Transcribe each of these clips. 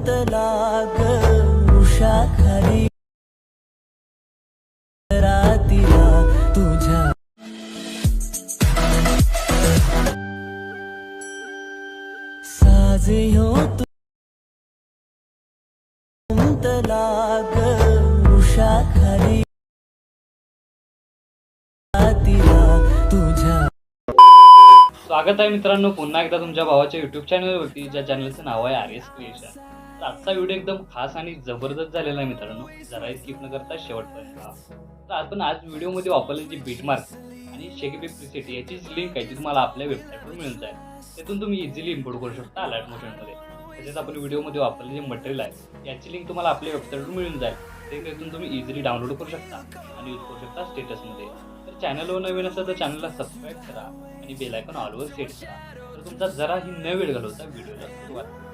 लाग उषा खाली रातीला तुझ्या साजे हो लाग उषा खाली रातीला तुझ्या. स्वागत आहे मित्रांनो पुन्हा एकदा तुमच्या भावाच्या युट्यूब चॅनलवरती, ज्या चॅनलचं नाव आहे RS क्रिएशन. तर आजचा व्हिडिओ एकदम खास आणि जबरदस्त झालेला आहे मित्रांनो, जरा स्किप न करता शेवटपर्यंत पहा. तर आपण आज व्हिडिओमध्ये वापरलेली जी बीटमार्क आणि शेकीबी प्रीसेट याची लिंक आहे ती तुम्हाला आपल्या वेबसाईटवर मिळून जाईल. त्यातून तुम्ही इझिली इम्पोर्ट करू शकता अलर्ट मोशनमध्ये. तसेच आपण व्हिडिओमध्ये वापरलेले जे मटेरियल आहे याची लिंक तुम्हाला आपल्या वेबसाईटवर मिळून जाईल. त्यातून तुम्ही इझिली डाउनलोड करू शकता आणि यूज करू शकता स्टेटसमध्ये. तर चॅनलवर नवीन असेल तर चॅनलला सबस्क्राईब करा आणि बेल आयकॉन ऑलवर सेट करा. तर तुमचा जराही न वेळ घालवता व्हिडिओला सुरुवात करा.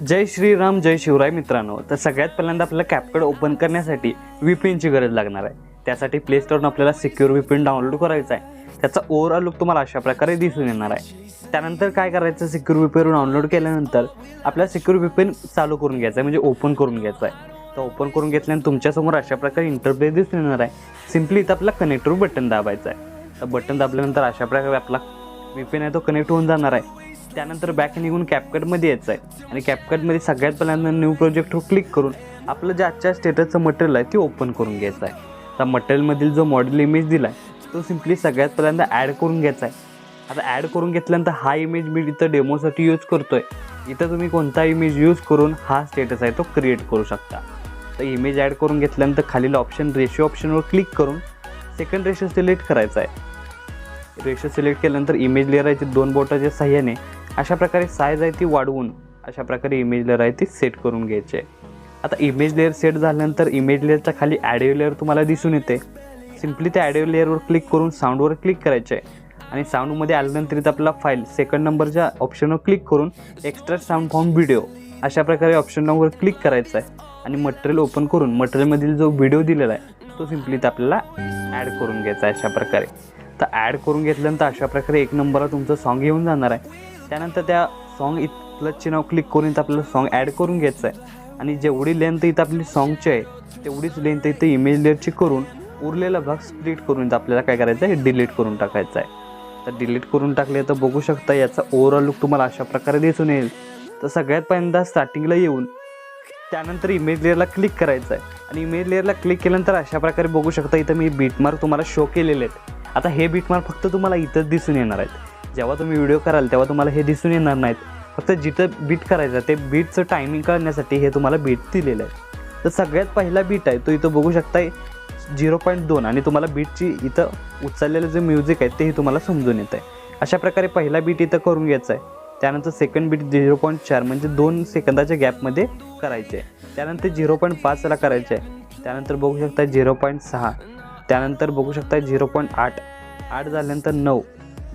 जय श्रीराम जय शिवराय मित्रांनो. तर सगळ्यात पहिल्यांदा आपल्याला कॅपकट ओपन करण्यासाठी VPNची गरज लागणार आहे. त्यासाठी प्ले स्टोरवरून आपल्याला सिक्युअर VPN डाउनलोड करायचा आहे. त्याचा ओव्हरऑल लुक तुम्हाला अशा प्रकारे दिसून येणार आहे. त्यानंतर काय करायचं, सिक्युअर VPN डाउनलोड केल्यानंतर आपल्याला सिक्युअर VPN चालू करून घ्यायचा आहे, म्हणजे ओपन करून घ्यायचा आहे. तर ओपन करून घेतल्यानंतर तुमच्यासमोर अशा प्रकारे इंटरफेस दिसून येणार आहे. सिम्पली इथं आपला कनेक्टवर बटन दाबायचं आहे. तर बटन दाबल्यानंतर अशा प्रकारे आपला VPN आहे तो कनेक्ट होऊन जाणार आहे. त्यानंतर बॅक निघून कॅपकटमध्ये यायचं आहे आणि कॅपकटमध्ये सगळ्यात पहिल्यांदा न्यू प्रोजेक्टवर क्लिक करून आपलं जे आजच्या स्टेटसचं मटेरियल आहे ते ओपन करून घ्यायचं आहे. तर मटेरियलमधील जो मॉडेल इमेज दिला आहे तो सिम्पली सगळ्यात पहिल्यांदा ॲड करून घ्यायचा आहे. आता ॲड करून घेतल्यानंतर हा इमेज मी इथं डेमोसाठी यूज करतो आहे. इथं तुम्ही कोणता इमेज यूज करून हा स्टेटस आहे तो क्रिएट करू शकता. तर इमेज ॲड करून घेतल्यानंतर खालील ऑप्शन रेशो ऑप्शनवर क्लिक करून सेकंड रेशो सिलेक्ट करायचा आहे. रेशो सिलेक्ट केल्यानंतर इमेज लेअर आहे ती 2 बोटाच्या साह्याने अशा प्रकारे साईज आहे ती वाढवून अशा प्रकारे इमेज लेअर आहे ती सेट करून घ्यायची आहे. आता इमेज लेअर सेट झाल्यानंतर इमेज लेअरच्या खाली ॲडिओ लेअर तुम्हाला दिसून येते. सिम्पली त्या ॲडिओ लेअरवर क्लिक करून साऊंडवर क्लिक करायचे आहे आणि साऊंडमध्ये आल्यानंतर इथं आपला फाईल सेकंड नंबरच्या ऑप्शनवर क्लिक करून एक्स्ट्रा साऊंड फ्रॉम व्हिडिओ अशा प्रकारे ऑप्शनवर क्लिक करायचं आहे आणि मटेरियल ओपन करून मटेरियलमधील जो व्हिडिओ दिलेला आहे तो सिम्पली इथं आपल्याला ॲड करून घ्यायचा आहे अशा प्रकारे. तर ॲड करून घेतल्यानंतर अशा प्रकारे एक नंबरला तुमचं सॉन्ग येऊन जाणार आहे. त्यानंतर त्या सॉन्ग इथलंचे नाव क्लिक करून इथं आपल्याला सॉन्ग ॲड करून घ्यायचं आहे आणि जेवढी लेंथ इथं आपली सॉन्गची आहे तेवढीच लेंथ इथं इमेज लेअरची करून उरलेला भाग स्प्लिट करून इथं आपल्याला काय करायचं आहे, डिलीट करून टाकायचं आहे. तर डिलीट करून टाकले तर बघू शकता याचा ओव्हरऑल लुक तुम्हाला अशा प्रकारे दिसून येईल. तर सगळ्यात पहिल्यांदा स्टार्टिंगला येऊन त्यानंतर इमेज लेअरला क्लिक करायचं आहे आणि इमेज लेअरला क्लिक केल्यानंतर अशा प्रकारे बघू शकता इथं मी बीटमार्क तुम्हाला शो केलेले आहेत. आता हे बीटमार्क फक्त तुम्हाला इथंच दिसून येणार आहेत. जेव्हा तुम्ही व्हिडिओ कराल तेव्हा तुम्हाला हे दिसून येणार नाहीत. फक्त जिथं बीट करायचं ते बीटचं टायमिंग कळण्यासाठी हे तुम्हाला बीट दिलेलं आहे. तर सगळ्यात पहिला बीट आहे तो इथं बघू शकता 0.2 आणि तुम्हाला बीटची इथं उचललेलं जे म्युझिक आहे तेही तुम्हाला समजून येतं आहे. अशा प्रकारे पहिला बीट इथं करून घ्यायचा आहे. त्यानंतर सेकंड बीट 0.4 म्हणजे 2 सेकंदाच्या गॅपमध्ये करायचे आहे. त्यानंतर 0.5ला करायचे आहे. त्यानंतर बघू शकता 0.6, त्यानंतर बघू शकता 0.8, 8 झाल्यानंतर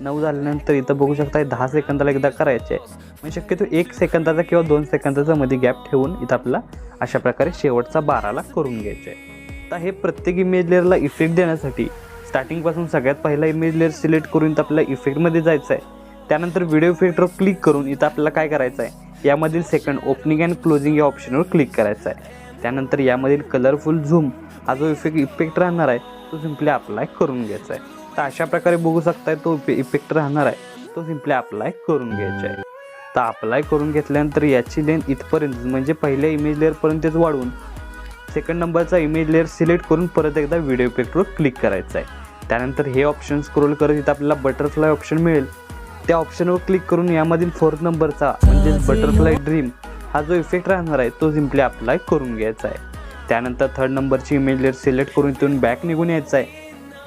9 झाल्यानंतर इथं बघू शकता 10 सेकंदाला एकदा करायचे आहे. म्हणजे शक्यतो 1 सेकंदाचा किंवा 2 सेकंदाचा मध्ये गॅप ठेवून इथं आपला अशा प्रकारे शेवटचा 12ला करून घ्यायचे आहे. तर हे प्रत्येक इमेज लेअरला इफेक्ट देण्यासाठी स्टार्टिंगपासून सगळ्यात पहिला इमेज लेअर सिलेक्ट करून इथं आपल्याला इफेक्टमध्ये जायचं आहे. त्यानंतर व्हिडिओ इफेक्टवर क्लिक करून इथं आपल्याला काय करायचं आहे, यामधील सेकंड ओपनिंग अँड क्लोजिंग या ऑप्शनवर क्लिक करायचं आहे. त्यानंतर यामधील कलरफुल झूम हा जो इफेक्ट राहणार आहे तो सिम्पली अप्लाय करून घ्यायचा आहे. तर अशा प्रकारे बघू शकताय तो इफेक्ट राहणार आहे तो सिम्पली अप्लाय करून घ्यायचा आहे. तर अप्लाय करून घेतल्यानंतर याची लेंथ इथपर्यंत म्हणजे पहिल्या इमेज लेअरपर्यंतच वाढवून सेकंड नंबरचा इमेज लेअर सिलेक्ट करून परत एकदा व्हिडिओ इफेक्टवर क्लिक करायचं आहे. त्यानंतर हे ऑप्शन स्क्रोल करत इथं आपल्याला बटरफ्लाय ऑप्शन मिळेल. त्या ऑप्शनवर क्लिक करून यामधील 4th नंबरचा म्हणजे बटरफ्लाय ड्रीम हा जो इफेक्ट राहणार आहे तो सिम्पली अप्लाय करून घ्यायचा आहे. त्यानंतर 3rd नंबरची इमेज लेअर सिलेक्ट करून इथून बॅक निघून यायचं आहे.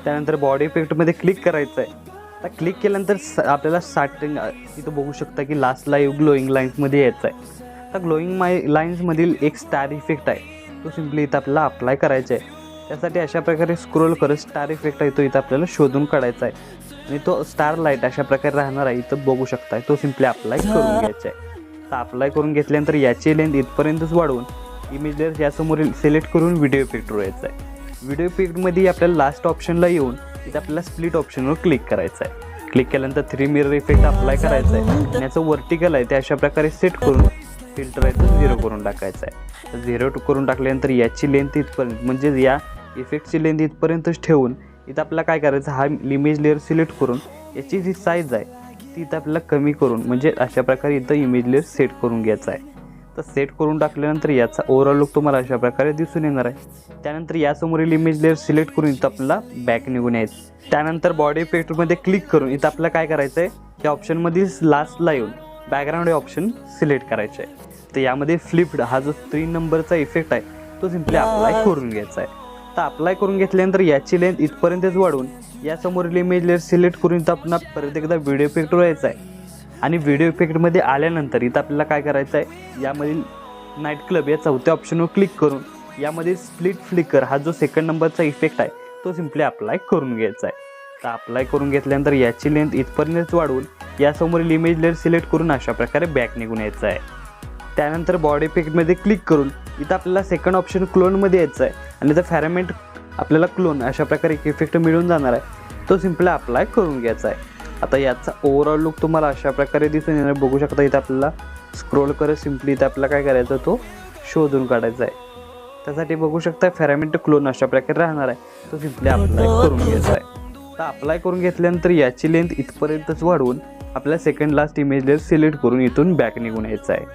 त्यानंतर बॉडी इफेक्टमध्ये क्लिक करायचं आहे. आता क्लिक केल्यानंतर आपल्याला स्टार्टिंग इथं बघू शकता की लास्टला ग्लोईंग लाईन्समध्ये यायचं आहे. आता ग्लोईंग लाईन्समधील एक स्टार इफेक्ट आहे तो सिम्पली इथं आपल्याला अप्लाय करायचा आहे. त्यासाठी अशा प्रकारे स्क्रोल करत स्टार इफेक्ट आहे तो इथं आपल्याला शोधून काढायचा आहे आणि तो स्टार लाईट अशा प्रकारे राहणार आहे इथं बघू शकता तो सिम्पली अप्लाय करून घ्यायचा आहे. तर अप्लाय करून घेतल्यानंतर याची लेंथ इथपर्यंतच वाढवून इमेज लेअर यासमोर सिलेक्ट करून व्हिडिओ इफेक्टवर यायचं आहे. व्हिडिओ इफेक्टमध्ये आपल्याला लास्ट ऑप्शनला येऊन इथं आपल्याला स्प्लिट ऑप्शनवर क्लिक करायचं आहे. क्लिक केल्यानंतर 3 मिरर इफेक्ट अप्लाय करायचा आहे आणि याचं वर्टिकल आहे ते अशा प्रकारे सेट करून फिल्टर आहे तो 0 करून टाकायचा आहे. तर 0 करून टाकल्यानंतर याची लेंथ इथपर्यंत म्हणजे या इफेक्टची लेंथ इथपर्यंतच ठेवून इथं आपल्याला काय करायचं, हा इमेज लेअर सिलेक्ट करून याची जी साईज आहे ती इथं आपल्याला कमी करून म्हणजे अशा प्रकारे इथं इमेज लेअर सेट करून घ्यायचा आहे. तर सेट करून टाकल्यानंतर याचा ओव्हरऑल लुक तुम्हाला अशा प्रकारे दिसून येणार आहे. त्यानंतर यासमोरील इमेज लेअर सिलेक्ट करून इथं आपल्याला बॅक निघून यायचं. त्यानंतर बॉडी इफेक्टमध्ये क्लिक करून इथं आपल्याला काय करायचं आहे, या ऑप्शनमधील लास्टला येऊन बॅकग्राऊंड हे ऑप्शन सिलेक्ट करायचे आहे. तर यामध्ये फ्लिप्ड हा जो 3 नंबरचा इफेक्ट आहे तो सिम्पली अप्लाय करून घ्यायचा आहे. तर अप्लाय करून घेतल्यानंतर याची लेंथ इथपर्यंतच वाढवून यासमोरील इमेज लेअर सिलेक्ट करून इथं आपण परत एकदा व्हिडिओ इफेक्टवर यायचं आहे. आणि व्हिडिओ इफेक्टमध्ये आल्यानंतर इथं आपल्याला काय करायचं आहे, यामधील नाईट क्लब या 4थ्या ऑप्शनवर क्लिक करून यामध्ये स्प्लिट फ्लिकर हा जो 2nd नंबरचा इफेक्ट आहे तो सिम्पली अप्लाय करून घ्यायचा आहे. तर अप्लाय करून घेतल्यानंतर याची लेंथ इथपर्यंतच वाढवून यासमोरील इमेज लेअर सिलेक्ट करून अशा प्रकारे बॅक निघून यायचं आहे. त्यानंतर बॉडी इफेक्टमध्ये क्लिक करून इथं आपल्याला 2nd ऑप्शन क्लोनमध्ये यायचं आहे आणि इथं फॅरामेंट आपल्याला क्लोन अशा प्रकारे एक इफेक्ट मिळून जाणार आहे, तो सिम्पली अप्लाय करून घ्यायचा आहे. आता याचा ओव्हरऑल लुक तुम्हाला अशा प्रकारे दिसून येणार. बघू शकता इथं आपल्याला स्क्रोल करत सिम्पली इथं आपल्याला काय करायचं, तो शोधून काढायचा आहे. त्यासाठी बघू शकता फॅरामेंट क्लोन अशा प्रकारे राहणार आहे, तो सिम्पली अप्लाय करून घ्यायचा आहे. तर अप्लाय करून घेतल्यानंतर याची लेंथ इथपर्यंतच वाढवून आपल्याला 2nd last image layer select करून इथून बॅक निघून यायचं आहे.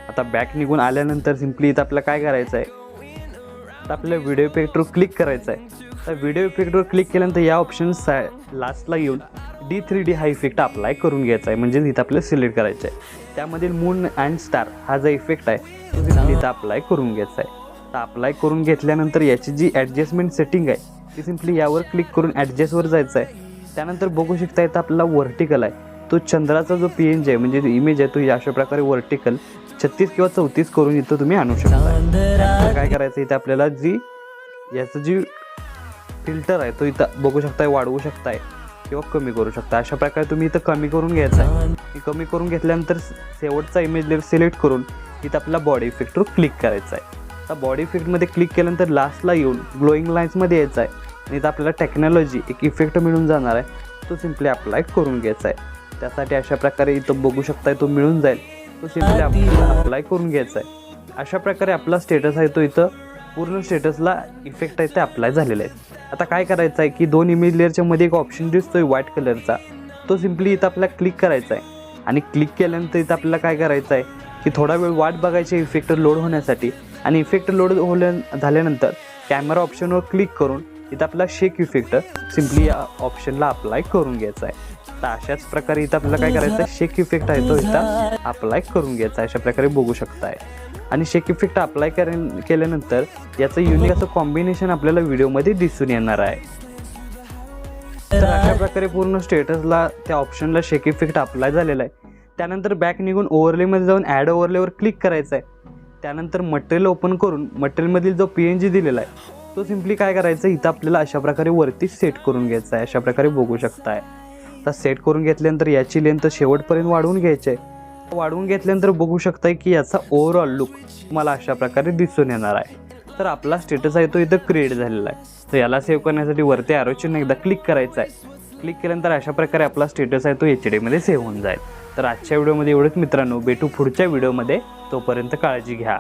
आता बॅक निघून आल्यानंतर सिम्पली इथं आपल्याला काय करायचं आहे, तर आपल्या व्हिडिओ इफेक्टवर क्लिक करायचं आहे. तर व्हिडिओ इफेक्टवर क्लिक केल्यानंतर या ऑप्शन लास्टला येऊन D3D हा इफेक्ट अप्लाय करून घ्यायचा आहे, म्हणजे इथं आपल्याला सिलेक्ट करायचं आहे. त्यामधील मून अँड स्टार हा जो इफेक्ट आहे तो सिम्पली इथं अप्लाय करून घ्यायचा आहे. तर अप्लाय करून घेतल्यानंतर याची जी ॲडजस्टमेंट सेटिंग आहे ती सिम्पली यावर क्लिक करून ॲडजस्टवर जायचं आहे. त्यानंतर बघू शकता इथं आपल्याला वर्टिकल आहे तो चंद्राचा जो PNG आहे म्हणजे इमेज आहे तो अशा प्रकारे वर्टिकल 36 किंवा 34 करून इथं तुम्ही आणू शकता. काय करायचं, इथं आपल्याला याचं जी फिल्टर आहे तो इथं बघू शकताय, वाढवू शकताय किंवा कमी करू शकता. अशा प्रकारे तुम्ही इथं कमी करून घ्यायचा आहे. कमी करून घेतल्यानंतर शेवटचा इमेज लेअर सिलेक्ट करून इथं आपल्याला बॉडी इफेक्टवर क्लिक करायचं आहे. आता बॉडी इफेक्टमध्ये क्लिक केल्यानंतर लास्टला येऊन ग्लोईंग लाईन्समध्ये यायचं आहे आणि इथं आपल्याला टेक्नॉलॉजी एक इफेक्ट मिळून जाणार आहे, तो सिम्पली अप्लाय करून घ्यायचा आहे. त्यासाठी अशा प्रकारे इथं बघू शकताय तो मिळून जाईल, तो सिम्पली आपल्याला अप्लाय करून घ्यायचा आहे. अशा प्रकारे आपला स्टेटस आहे तो इथं पूर्ण स्टेटसला इफेक्ट आहे ते अप्लाय झालेले आहेत. आता काय करायचं आहे की 2 इमेज लेअरच्या मध्ये एक ऑप्शन दिसतोय व्हाईट कलरचा, तो सिम्पली इथं आपल्याला क्लिक करायचा आहे. आणि क्लिक केल्यानंतर इथं आपल्याला काय करायचं आहे की थोडा वेळ वाट बघायची इफेक्ट लोड होण्यासाठी. आणि इफेक्ट लोड झाल्यानंतर कॅमेरा ऑप्शनवर क्लिक करून इथं आपला शेक इफेक्ट सिम्पली या ऑप्शनला अप्लाय करून घ्यायचा आहे. तर अशाच प्रकारे इथं आपल्याला काय करायचं आहे, शेक इफेक्ट आहे तो इथं अप्लाय करून घ्यायचा आहे. अशा प्रकारे बघू शकताय. आणि शेक इफेक्ट अप्लाय केल्यानंतर याचं युनिक असं कॉम्बिनेशन आपल्याला व्हिडिओमध्ये दिसून येणार आहे. तर अशा प्रकारे पूर्ण स्टेटसला त्या ऑप्शनला शेक इफेक्ट अप्लाय झालेला आहे. त्यानंतर बॅक निघून ओव्हरलेमध्ये जाऊन ॲड ओव्हरलेवर क्लिक करायचं आहे. त्यानंतर मटेरियल ओपन करून मटेरियलमधील जो PNG दिलेला आहे तो सिम्पली काय करायचं, इथं आपल्याला अशा प्रकारे वरती सेट करून घ्यायचा आहे. अशा प्रकारे बघू शकताय. तर सेट करून घेतल्यानंतर याची लेंथ शेवटपर्यंत वाढवून घ्यायची आहे. वाढवून घेतल्यानंतर बघू शकताय की याचा ओव्हरऑल लुक तुम्हाला अशा प्रकारे दिसून येणार आहे. तर आपला स्टेटस आहे तो इथं क्रिएट झालेला आहे. तर याला सेव्ह करण्यासाठी वरती ॲरो चिन्ह एकदा क्लिक करायचं आहे. क्लिक केल्यानंतर अशा प्रकारे आपला स्टेटस आहे तो HD मध्ये सेव्ह होऊन जाईल. तर आजच्या व्हिडिओमध्ये एवढंच मित्रांनो, भेटू पुढच्या व्हिडिओमध्ये. तोपर्यंत काळजी घ्या.